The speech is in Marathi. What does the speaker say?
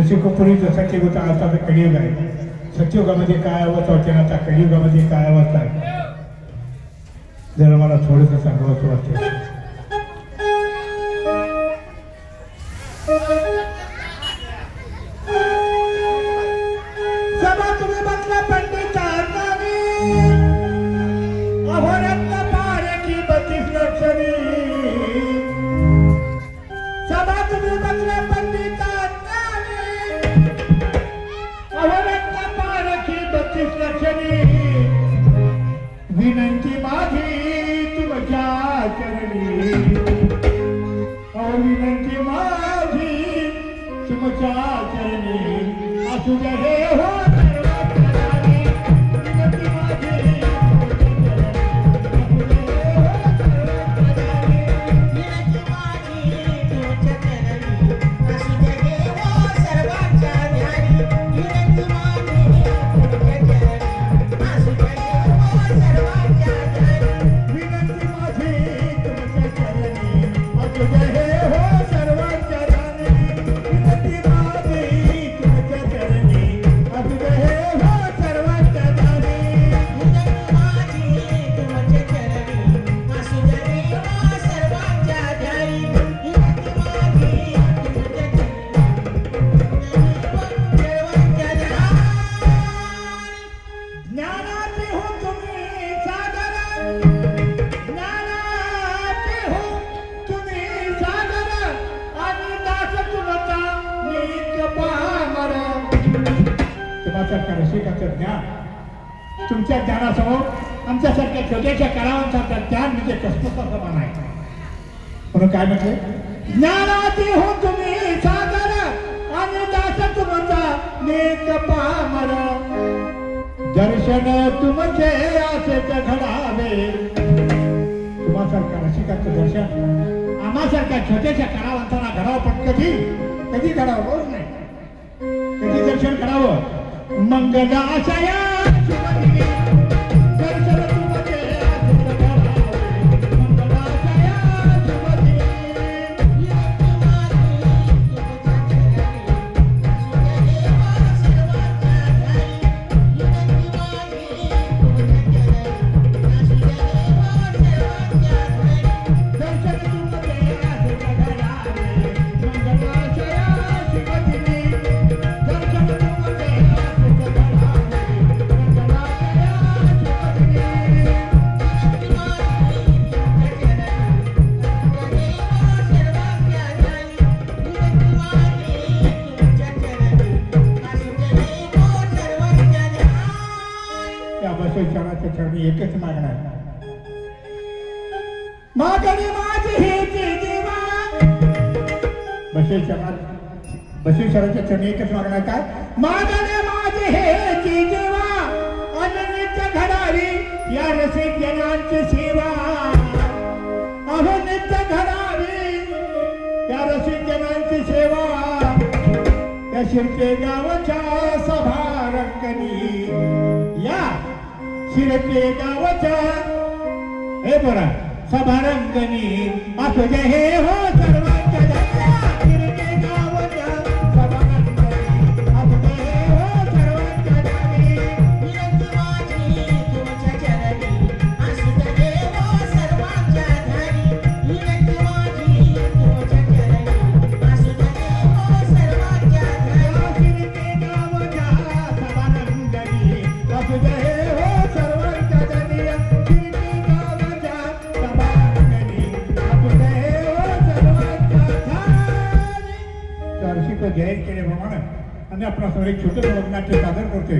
ऋषिकोपुरी जसा की होता आता कलियुग आहे. सत्ययुगामध्ये काय अवस्था होते ना आता कलियुगामध्ये काय अवस्था आहे जरा मला थोडंसं सांगावंसं वाटतं. सभा तुम्ही बसला पंडितांनी अहोरात्र पारखी 32 लक्षणी. सभा तुम्ही बसला पंडितांनी अहोरात्र पारखी 32 लक्षणी. विनंती माझी तुमच्या चरणी. विनंती माझी तुमच्या चरणी असू दे हे हो. तुमच्या ज्ञानासमोर आमच्यासारख्या छोट्याशा कलावंतांचं ज्ञान म्हणजे कसमसा समान आहे. म्हणून काय म्हटले ज्ञानाती हो तुम्ही सागर आणि दास तुमचा नेक पामर. दर्शन तुमचे असेच घडावे. तुम्हासारख्या रसिकाचं दर्शन आम्हासारख्या छोट्याशा कलावंतांना घडावं पण कधी घडावं रोज नाही. कधी दर्शन घडावं मंगल आशया चरणी एकच मागणार. मागणी माझी हेची देवा. बसवेश्वराच्या चरणी एकच मागणार काय मागणी माझी हेची देवा. अननित्य घडावी या रसिक जनांची सेवा. अनित्य घडावी या रसिक जनांची सेवा. या शिरके गावच्या सभा रंगणी. या शिरके गावच्या हे बरा सभारंगणी असू दे हे हो सर्वांच्या धन्या. शिरके गावच्या सभारंगणी असू दे हे हो सर्वांच्या धन्या. विनंती माझी तुमच्या चरणी असू दे हे हो सर्वांच्या धन्या. विनंती माझी तुमच्या चरणी असू दे हे हो सर्वांच्या धन्या. शिरके गावच्या सभारंगणी असू दे हे जाहीर केल्याप्रमाणे आणि आपला समोर एक छोटं नाट्य सादर करतोय.